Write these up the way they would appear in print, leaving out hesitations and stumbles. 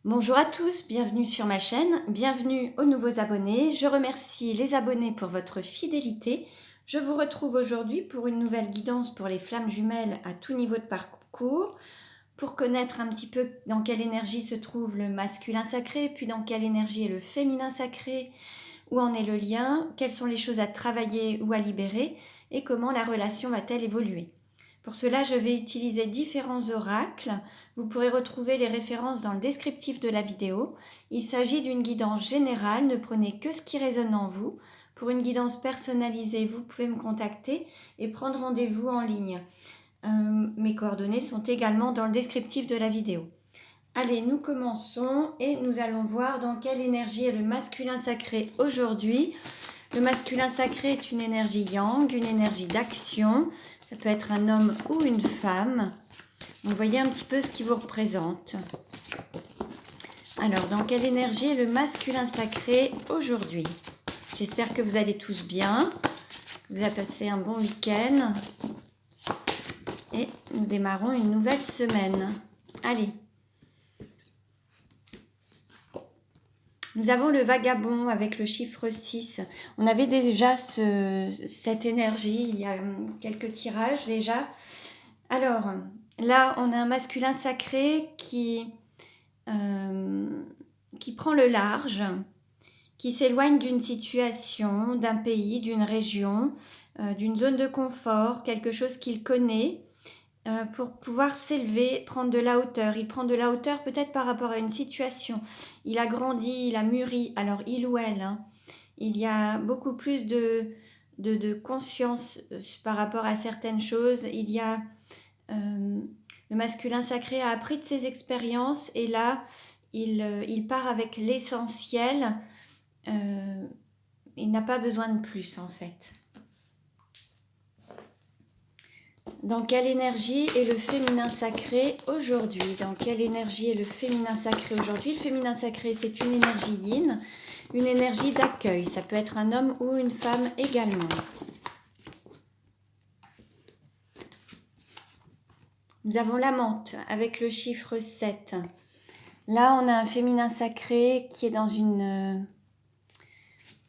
Bonjour à tous, bienvenue sur ma chaîne, bienvenue aux nouveaux abonnés. Je remercie les abonnés pour votre fidélité. Je vous retrouve aujourd'hui pour une nouvelle guidance pour les flammes jumelles à tout niveau de parcours, pour connaître un petit peu dans quelle énergie se trouve le masculin sacré, puis dans quelle énergie est le féminin sacré, où en est le lien, quelles sont les choses à travailler ou à libérer, et comment la relation va-t-elle évoluer. Pour cela, je vais utiliser différents oracles. Vous pourrez retrouver les références dans le descriptif de la vidéo. Il s'agit d'une guidance générale, ne prenez que ce qui résonne en vous. Pour une guidance personnalisée, vous pouvez me contacter et prendre rendez-vous en ligne. Mes coordonnées sont également dans le descriptif de la vidéo. Allez, nous commençons et nous allons voir dans quelle énergie est le masculin sacré aujourd'hui. Le masculin sacré est une énergie yang, une énergie d'action. Ça peut être un homme ou une femme. Donc, voyez un petit peu ce qui vous représente. Alors, dans quelle énergie est le masculin sacré aujourd'hui? J'espère que vous allez tous bien. Vous avez passé un bon week-end. Et nous démarrons une nouvelle semaine. Allez. Nous avons le vagabond avec le chiffre 6. On avait déjà cette énergie, il y a quelques tirages déjà. Alors, là, on a un masculin sacré qui prend le large, qui s'éloigne d'une situation, d'un pays, d'une région, d'une zone de confort, quelque chose qu'il connaît, pour pouvoir s'élever, prendre de la hauteur. Il prend de la hauteur peut-être par rapport à une situation. Il a grandi, il a mûri, alors il ou elle, hein, il y a beaucoup plus de conscience par rapport à certaines choses. Il y a le masculin sacré a appris de ses expériences et là, il part avec l'essentiel. Il n'a pas besoin de plus en fait. Dans quelle énergie est le féminin sacré aujourd'hui? Dans quelle énergie est le féminin sacré aujourd'hui? Le féminin sacré, c'est une énergie yin, une énergie d'accueil. Ça peut être un homme ou une femme également. Nous avons la menthe avec le chiffre 7. Là, on a un féminin sacré qui est dans une...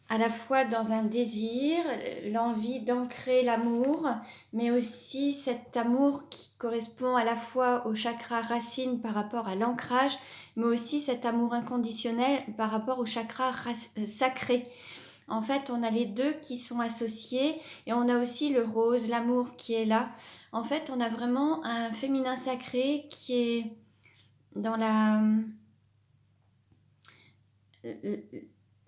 à la fois dans un désir, l'envie d'ancrer l'amour, mais aussi cet amour qui correspond à la fois au chakra racine par rapport à l'ancrage, mais aussi cet amour inconditionnel par rapport au chakra sacré. En fait, on a les deux qui sont associés et on a aussi le rose, l'amour qui est là. En fait, on a vraiment un féminin sacré qui est dans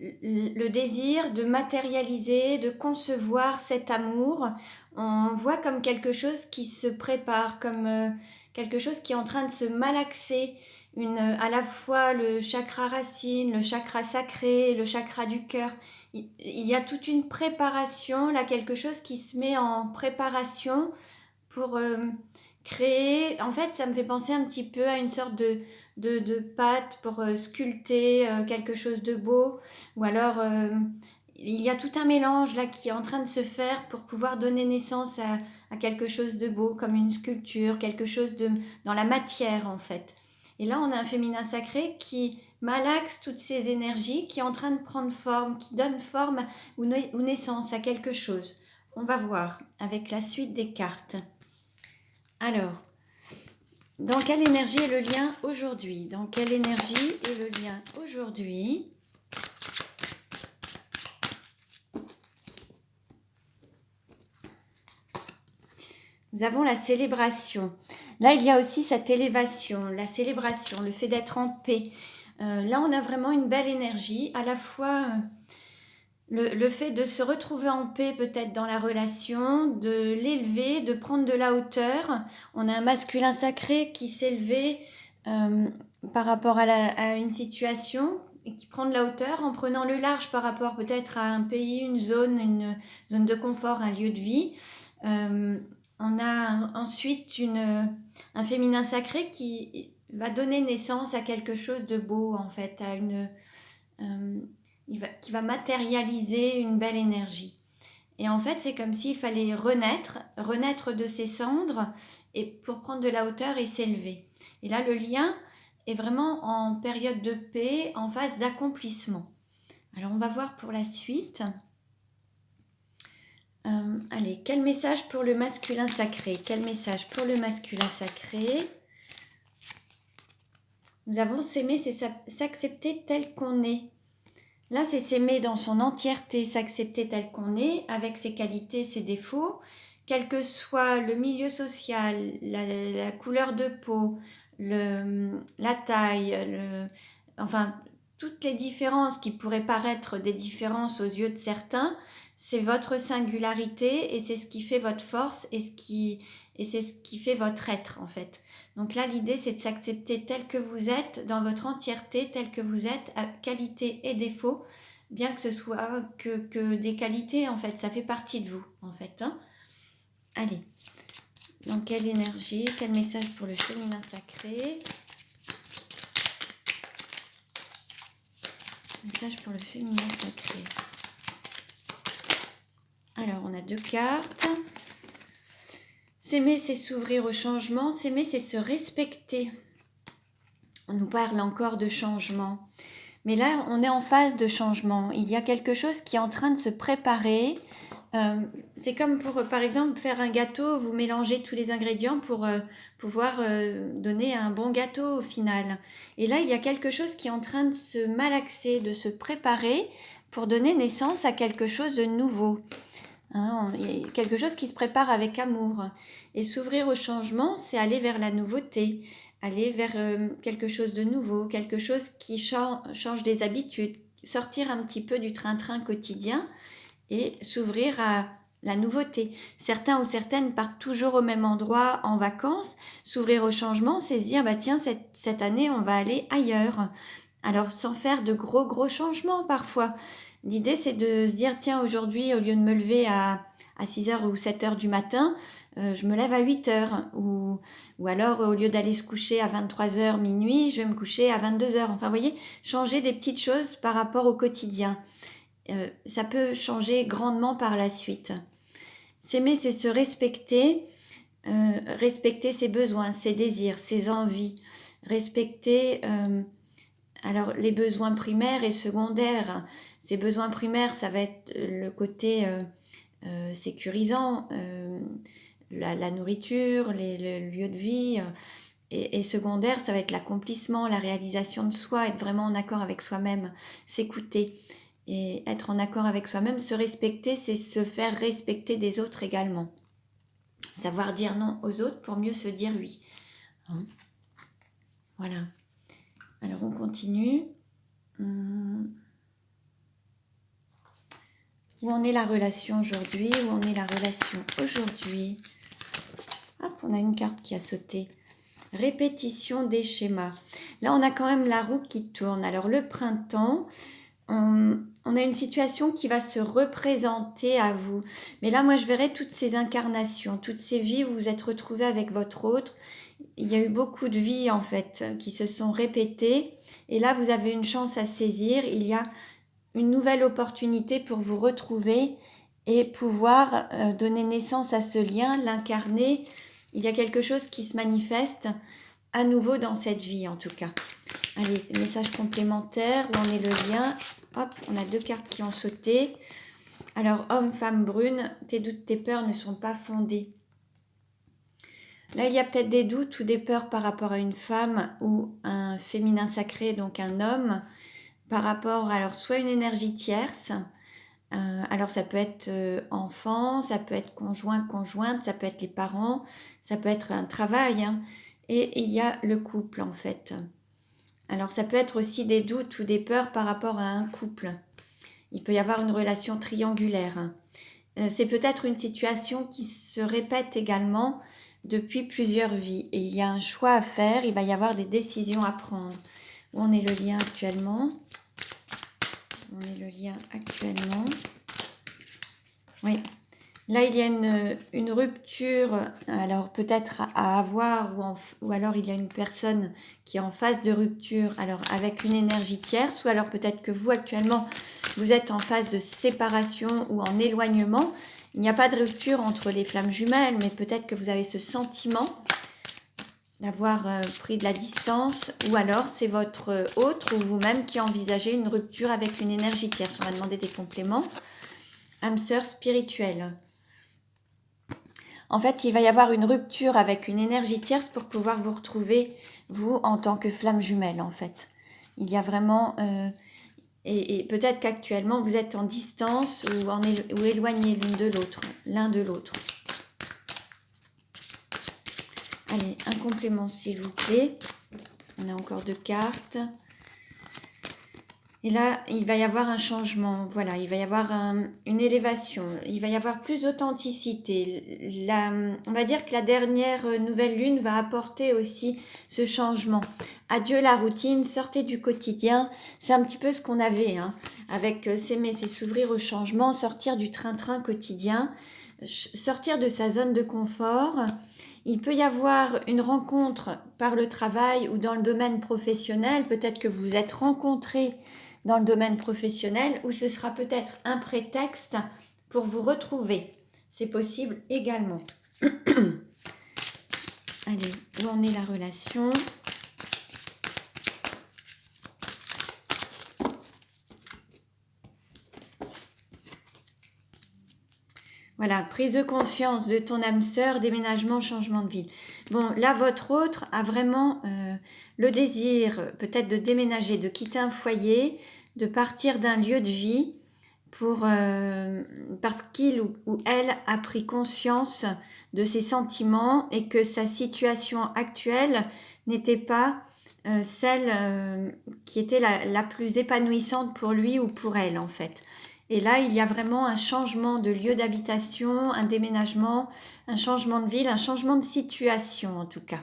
le désir de matérialiser, de concevoir cet amour. On voit comme quelque chose qui se prépare, comme quelque chose qui est en train de se malaxer, à la fois le chakra racine, le chakra sacré, le chakra du cœur. Il y a toute une préparation, là, quelque chose qui se met en préparation pour créer. En fait, ça me fait penser un petit peu à une sorte de pâte pour sculpter quelque chose de beau, ou alors il y a tout un mélange là qui est en train de se faire pour pouvoir donner naissance à quelque chose de beau, comme une sculpture, quelque chose dans la matière en fait. Et là, on a un féminin sacré qui malaxe toutes ces énergies, qui est en train de prendre forme, qui donne forme ou naissance à quelque chose. On va voir avec la suite des cartes. Alors, dans quelle énergie est le lien aujourd'hui? Dans quelle énergie est le lien aujourd'hui? Nous avons la célébration. Là, il y a aussi cette élévation, la célébration, le fait d'être en paix. Là, on a vraiment une belle énergie, à la fois le fait de se retrouver en paix peut-être dans la relation, de l'élever, de prendre de la hauteur. On a un masculin sacré qui s'est élevé par rapport à une situation et qui prend de la hauteur en prenant le large par rapport peut-être à un pays, une zone de confort, un lieu de vie. On a ensuite un féminin sacré qui va donner naissance à quelque chose de beau en fait, qui va matérialiser une belle énergie. Et en fait, c'est comme s'il fallait renaître de ses cendres et pour prendre de la hauteur et s'élever. Et là, le lien est vraiment en période de paix, en phase d'accomplissement. Alors on va voir pour la suite. Allez, quel message pour le masculin sacré? Quel message pour le masculin sacré? Nous avons s'aimer, c'est s'accepter tel qu'on est. Là, c'est s'aimer dans son entièreté, s'accepter tel qu'on est, avec ses qualités, ses défauts, quel que soit le milieu social, la couleur de peau, la taille, enfin, toutes les différences qui pourraient paraître des différences aux yeux de certains, c'est votre singularité et c'est ce qui fait votre force et c'est ce qui fait votre être en fait. Donc là, l'idée, c'est de s'accepter tel que vous êtes, dans votre entièreté, tel que vous êtes, à qualités et défauts, bien que ce soit que des qualités, en fait, ça fait partie de vous, en fait. Hein. Allez, donc quelle énergie, quel message pour le féminin sacré? Message pour le féminin sacré. Alors, on a 2 cartes. S'aimer, c'est s'ouvrir au changement. S'aimer, c'est se respecter. On nous parle encore de changement. Mais là, on est en phase de changement. Il y a quelque chose qui est en train de se préparer. C'est comme pour, par exemple, faire un gâteau. Vous mélangez tous les ingrédients pour pouvoir donner un bon gâteau au final. Et là, il y a quelque chose qui est en train de se malaxer, de se préparer pour donner naissance à quelque chose de nouveau. Hein, il y a quelque chose qui se prépare avec amour. Et s'ouvrir au changement, c'est aller vers la nouveauté, aller vers quelque chose de nouveau, quelque chose qui change des habitudes, sortir un petit peu du train-train quotidien et s'ouvrir à la nouveauté. Certains ou certaines partent toujours au même endroit en vacances. S'ouvrir au changement, c'est se dire, bah tiens, cette année, on va aller ailleurs. Alors, sans faire de gros changements parfois. L'idée, c'est de se dire, tiens, aujourd'hui, au lieu de me lever à 6h ou 7h du matin, je me lève à 8h. Ou alors, au lieu d'aller se coucher à 23h, minuit, je vais me coucher à 22h. Enfin, vous voyez, changer des petites choses par rapport au quotidien. Ça peut changer grandement par la suite. S'aimer, c'est se respecter, respecter ses besoins, ses désirs, ses envies, respecter... alors, les besoins primaires et secondaires. Ces besoins primaires, ça va être le côté sécurisant, la nourriture, le lieu de vie. Et secondaire, ça va être l'accomplissement, la réalisation de soi, être vraiment en accord avec soi-même, s'écouter. Et être en accord avec soi-même, se respecter, c'est se faire respecter des autres également. Savoir dire non aux autres pour mieux se dire oui. Hein, voilà. Alors, on continue. Où en est la relation aujourd'hui? Où en est la relation aujourd'hui? Hop, on a une carte qui a sauté. Répétition des schémas. Là, on a quand même la roue qui tourne. Alors, le printemps, on a une situation qui va se représenter à vous. Mais là, moi, je verrai toutes ces incarnations, toutes ces vies où vous êtes retrouvés avec votre autre. Il y a eu beaucoup de vies, en fait, qui se sont répétées. Et là, vous avez une chance à saisir. Il y a une nouvelle opportunité pour vous retrouver et pouvoir donner naissance à ce lien, l'incarner. Il y a quelque chose qui se manifeste à nouveau dans cette vie, en tout cas. Allez, message complémentaire, où en est le lien? Hop, on a 2 cartes qui ont sauté. Alors, homme, femme brune, tes doutes, tes peurs ne sont pas fondés. Là, il y a peut-être des doutes ou des peurs par rapport à une femme ou un féminin sacré, donc un homme, par rapport à alors soit une énergie tierce, alors ça peut être enfant, ça peut être conjoint, conjointe, ça peut être les parents, ça peut être un travail, hein, et il y a le couple en fait. Alors ça peut être aussi des doutes ou des peurs par rapport à un couple. Il peut y avoir une relation triangulaire. C'est peut-être une situation qui se répète également depuis plusieurs vies. Et il y a un choix à faire, il va y avoir des décisions à prendre. Où en est le lien actuellement? Où en est le lien actuellement? Oui. Là, il y a une rupture, alors peut-être à avoir, ou alors il y a une personne qui est en phase de rupture, alors avec une énergie tierce, ou alors peut-être que vous, actuellement, vous êtes en phase de séparation ou en éloignement. Il n'y a pas de rupture entre les flammes jumelles, mais peut-être que vous avez ce sentiment d'avoir pris de la distance, ou alors c'est votre autre ou vous-même qui envisagez une rupture avec une énergie tierce. On va demander des compléments. Âme sœur spirituelle. En fait, il va y avoir une rupture avec une énergie tierce pour pouvoir vous retrouver, vous, en tant que flamme jumelle, en fait. Il y a vraiment... et peut-être qu'actuellement, vous êtes en distance ou éloignés l'un de l'autre. Allez, un complément, s'il vous plaît. On a encore 2 cartes. Et là, il va y avoir un changement, voilà, il va y avoir une élévation, il va y avoir plus d'authenticité. On va dire que la dernière nouvelle lune va apporter aussi ce changement. Adieu la routine, sortez du quotidien, c'est un petit peu ce qu'on avait, avec s'aimer, c'est s'ouvrir au changement, sortir du train-train quotidien, sortir de sa zone de confort. Il peut y avoir une rencontre par le travail ou dans le domaine professionnel, peut-être que vous vous êtes rencontrés dans le domaine professionnel, où ce sera peut-être un prétexte pour vous retrouver. C'est possible également. Allez, où en est la relation ? Voilà, prise de conscience de ton âme sœur, déménagement, changement de ville. Bon, là, votre autre a vraiment le désir peut-être de déménager, de quitter un foyer, de partir d'un lieu de vie parce qu'il ou elle a pris conscience de ses sentiments et que sa situation actuelle n'était pas celle qui était la plus épanouissante pour lui ou pour elle, en fait. Et là, il y a vraiment un changement de lieu d'habitation, un déménagement, un changement de ville, un changement de situation en tout cas.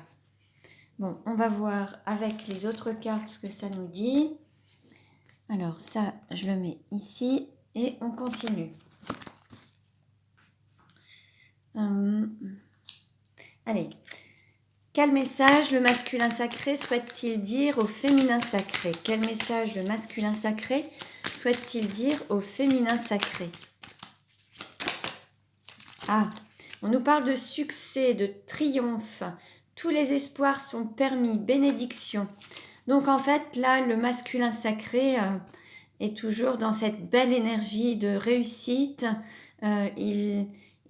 Bon, on va voir avec les autres cartes ce que ça nous dit. Alors ça, je le mets ici et on continue. Allez. Quel message le masculin sacré souhaite-t-il dire au féminin sacré ? Quel message le masculin sacré souhaite-t-il dire au féminin sacré ? Ah, on nous parle de succès, de triomphe. Tous les espoirs sont permis, bénédiction. Donc en fait, là, le masculin sacré est toujours dans cette belle énergie de réussite.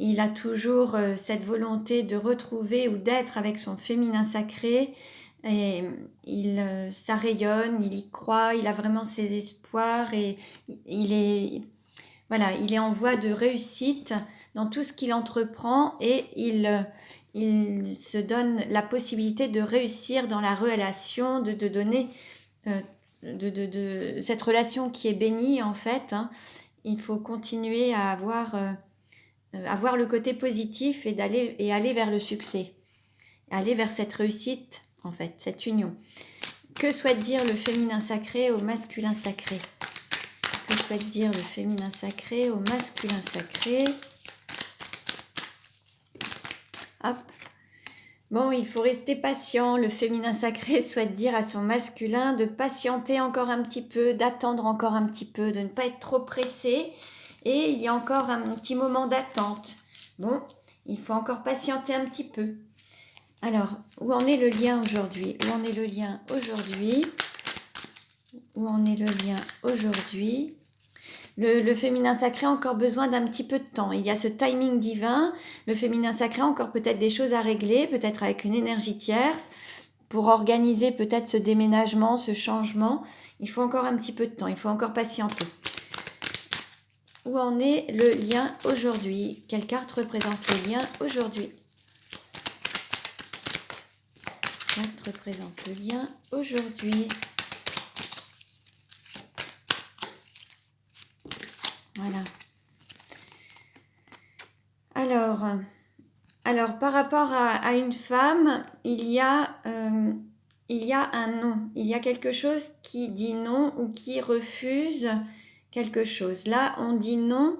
Il a toujours cette volonté de retrouver ou d'être avec son féminin sacré. Et ça rayonne, il y croit, il a vraiment ses espoirs et il est en voie de réussite dans tout ce qu'il entreprend et il se donne la possibilité de réussir dans la relation, de donner de cette relation qui est bénie en fait. Il faut continuer à avoir le côté positif et aller vers le succès, aller vers cette réussite en fait, cette union. Que souhaite dire le féminin sacré au masculin sacré ? Que souhaite dire le féminin sacré au masculin sacré ? Hop. Bon, il faut rester patient. Le féminin sacré souhaite dire à son masculin de patienter encore un petit peu, d'attendre encore un petit peu, de ne pas être trop pressé. Et il y a encore un petit moment d'attente. Bon, il faut encore patienter un petit peu. Alors, où en est le lien aujourd'hui ? Où en est le lien aujourd'hui ? Où en est le lien aujourd'hui ? Le féminin sacré a encore besoin d'un petit peu de temps. Il y a ce timing divin. Le féminin sacré a encore peut-être des choses à régler, peut-être avec une énergie tierce, pour organiser peut-être ce déménagement, ce changement. Il faut encore un petit peu de temps, il faut encore patienter. Où en est le lien aujourd'hui ? Quelle carte représente le lien aujourd'hui ? Carte représente le lien aujourd'hui. Voilà. Alors, par rapport à une femme, il y a un non. Il y a quelque chose qui dit non ou qui refuse quelque chose. Là, on dit non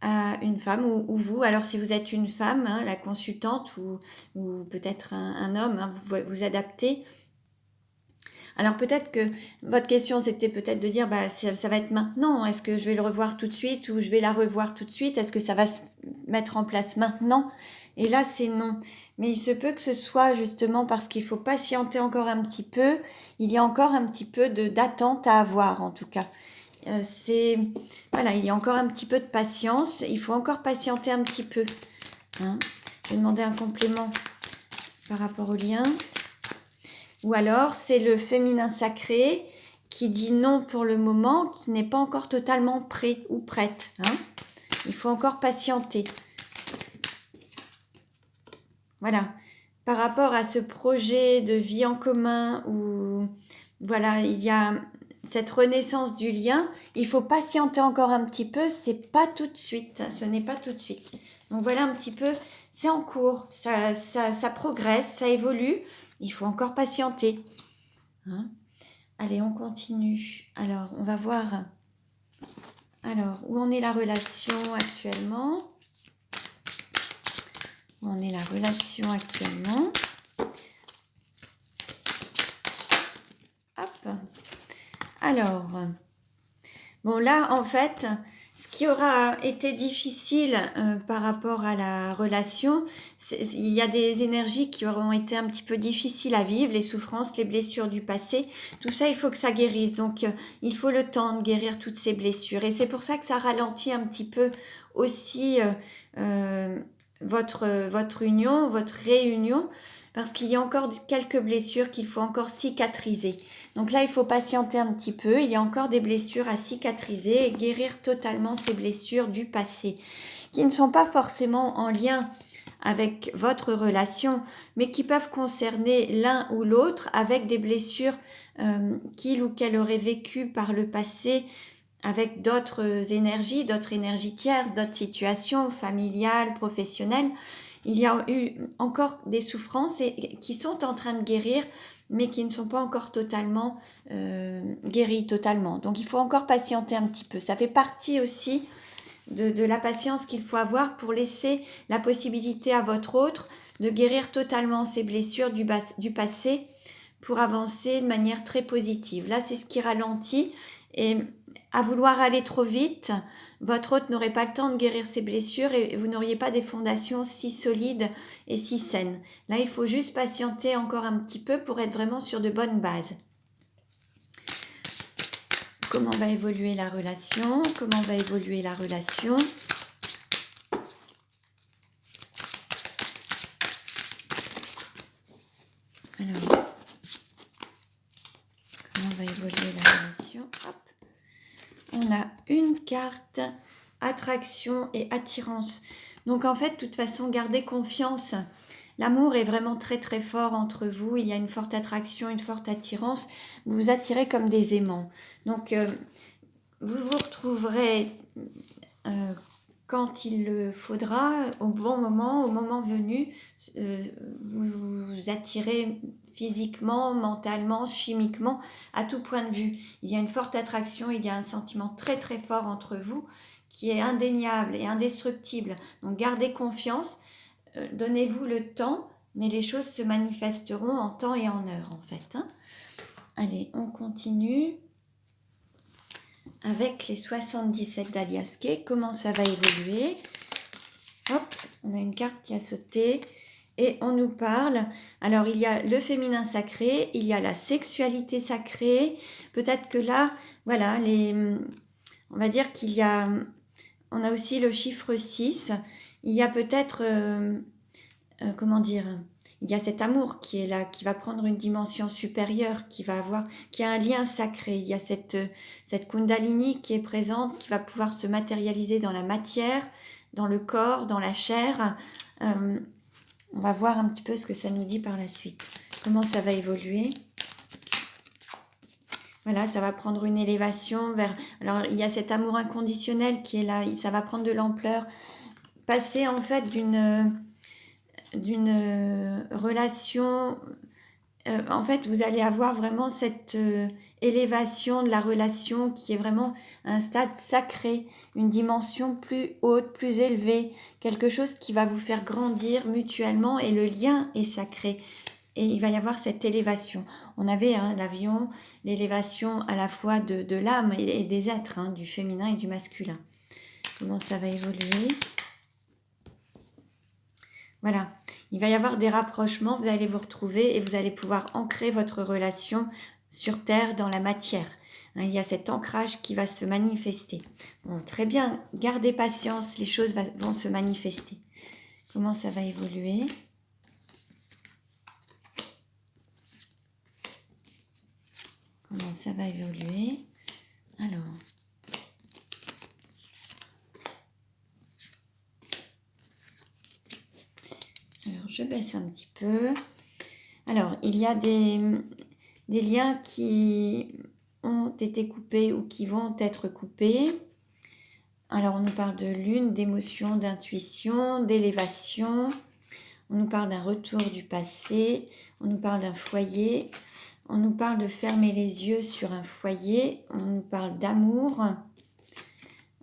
à une femme ou vous. Alors, si vous êtes une femme, la consultante, ou peut-être un homme, vous vous adaptez. Alors peut-être que votre question c'était peut-être de dire ça va être maintenant, est-ce que je vais le revoir tout de suite ou je vais la revoir tout de suite, est-ce que ça va se mettre en place maintenant ? Et là, c'est non. Mais il se peut que ce soit justement parce qu'il faut patienter encore un petit peu. Il y a encore un petit peu d'attente à avoir, en tout cas. Voilà, il y a encore un petit peu de patience. Il faut encore patienter un petit peu. Hein. Je vais demander un complément par rapport au lien. Ou alors, c'est le féminin sacré qui dit non pour le moment, qui n'est pas encore totalement prêt ou prête. Hein. Il faut encore patienter. Voilà. Par rapport à ce projet de vie en commun où voilà, il y a cette renaissance du lien, il faut patienter encore un petit peu, c'est pas tout de suite, ce n'est pas tout de suite. Donc voilà un petit peu, c'est en cours, ça progresse, ça évolue, il faut encore patienter. Hein. Allez, on continue. Alors, on va voir où en est la relation actuellement. Où en est la relation actuellement. Hop. Alors, bon là, en fait, ce qui aura été difficile par rapport à la relation, il y a des énergies qui auront été un petit peu difficiles à vivre, les souffrances, les blessures du passé, tout ça, il faut que ça guérisse. Donc, il faut le temps de guérir toutes ces blessures. Et c'est pour ça que ça ralentit un petit peu aussi votre union, votre réunion, parce qu'il y a encore quelques blessures qu'il faut encore cicatriser. Donc là, il faut patienter un petit peu. Il y a encore des blessures à cicatriser et guérir totalement ces blessures du passé, qui ne sont pas forcément en lien avec votre relation, mais qui peuvent concerner l'un ou l'autre avec des blessures qu'il ou qu'elle aurait vécues par le passé avec d'autres énergies tierces, d'autres situations familiales, professionnelles. Il y a eu encore des souffrances qui sont en train de guérir, mais qui ne sont pas encore totalement guéries totalement. Donc il faut encore patienter un petit peu. Ça fait partie aussi de la patience qu'il faut avoir pour laisser la possibilité à votre autre de guérir totalement ses blessures du passé pour avancer de manière très positive. Là, c'est ce qui ralentit. Et à vouloir aller trop vite, votre hôte n'aurait pas le temps de guérir ses blessures et vous n'auriez pas des fondations si solides et si saines. Là, il faut juste patienter encore un petit peu pour être vraiment sur de bonnes bases. Comment va évoluer la relation? Comment va évoluer la relation? Alors, comment va évoluer la relation? Hop. On a une carte, attraction et attirance. Donc en fait, de toute façon, gardez confiance. L'amour est vraiment très très fort entre vous. Il y a une forte attraction, une forte attirance. Vous vous attirez comme des aimants. Donc vous vous retrouverez quand il le faudra, au bon moment, au moment venu. Vous vous attirez physiquement, mentalement, chimiquement, à tout point de vue. Il y a une forte attraction, il y a un sentiment très très fort entre vous qui est indéniable et indestructible. Donc gardez confiance, donnez-vous le temps, mais les choses se manifesteront en temps et en heure en fait. Hein. Allez, on continue avec les 77 d'Alias Kay. Comment ça va évoluer? Hop, on a une carte qui a sauté. Et on nous parle, alors il y a le féminin sacré, il y a la sexualité sacrée, peut-être que là, voilà, on va dire qu'il y a, on a aussi le chiffre 6, il y a peut-être, comment dire, il y a cet amour qui est là, qui va prendre une dimension supérieure, qui a un lien sacré, il y a cette Kundalini qui est présente, qui va pouvoir se matérialiser dans la matière, dans le corps, dans la chair. On va voir un petit peu ce que ça nous dit par la suite. Comment ça va évoluer. Voilà, ça va prendre une élévation vers... Alors, il y a cet amour inconditionnel qui est là. Ça va prendre de l'ampleur. Passer, en fait, d'une relation... en fait, vous allez avoir vraiment cette élévation de la relation qui est vraiment un stade sacré, une dimension plus haute, plus élevée, quelque chose qui va vous faire grandir mutuellement et le lien est sacré. Et il va y avoir cette élévation. On avait l'avion, l'élévation à la fois de l'âme et des êtres, du féminin et du masculin. Comment ça va évoluer? Voilà, il va y avoir des rapprochements, vous allez vous retrouver et vous allez pouvoir ancrer votre relation sur Terre, dans la matière. Hein, il y a cet ancrage qui va se manifester. Bon, très bien, gardez patience, les choses vont se manifester. Comment ça va évoluer? Comment ça va évoluer? Alors, je baisse un petit peu. Alors, il y a des liens qui ont été coupés ou qui vont être coupés. Alors, on nous parle de lune, d'émotion, d'intuition, d'élévation. On nous parle d'un retour du passé. On nous parle d'un foyer. On nous parle de fermer les yeux sur un foyer. On nous parle d'amour.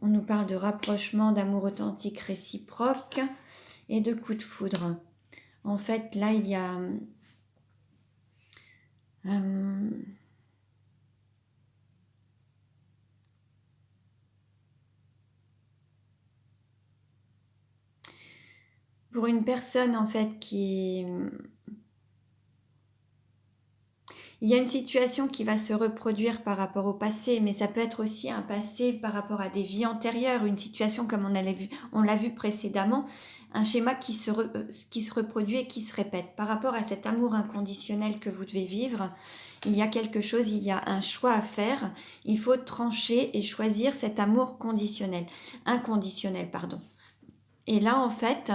On nous parle de rapprochement, d'amour authentique réciproque et de coup de foudre. En fait, là, il y a... pour une personne, en fait, qui... Il y a une situation qui va se reproduire par rapport au passé, mais ça peut être aussi un passé par rapport à des vies antérieures, une situation comme on l'a vu précédemment, un schéma qui se reproduit et qui se répète. Par rapport à cet amour inconditionnel que vous devez vivre, il y a quelque chose, il y a un choix à faire. Il faut trancher et choisir cet amour inconditionnel, pardon. Et là, en fait,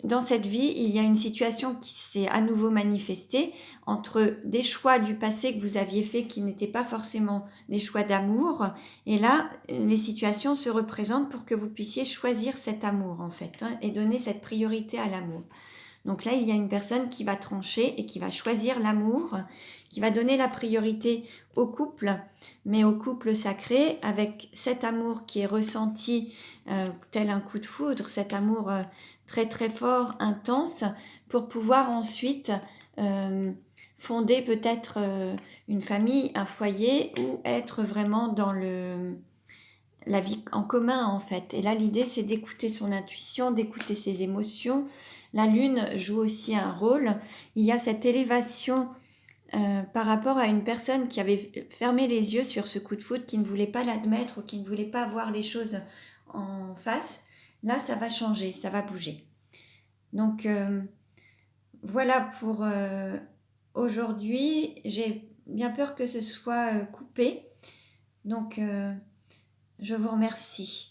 dans cette vie, il y a une situation qui s'est à nouveau manifestée entre des choix du passé que vous aviez faits qui n'étaient pas forcément des choix d'amour. Et là, les situations se représentent pour que vous puissiez choisir cet amour, en fait, hein, et donner cette priorité à l'amour. Donc là, il y a une personne qui va trancher et qui va choisir l'amour, qui va donner la priorité au couple, mais au couple sacré, avec cet amour qui est ressenti tel un coup de foudre, cet amour très très fort, intense, pour pouvoir ensuite fonder peut-être une famille, un foyer, ou être vraiment dans la vie en commun, en fait. Et là, l'idée, c'est d'écouter son intuition, d'écouter ses émotions. La lune joue aussi un rôle. Il y a cette élévation par rapport à une personne qui avait fermé les yeux sur ce coup de foudre, qui ne voulait pas l'admettre ou qui ne voulait pas voir les choses en face. Là, ça va changer, ça va bouger. Donc, voilà pour aujourd'hui. J'ai bien peur que ce soit coupé. Donc, je vous remercie.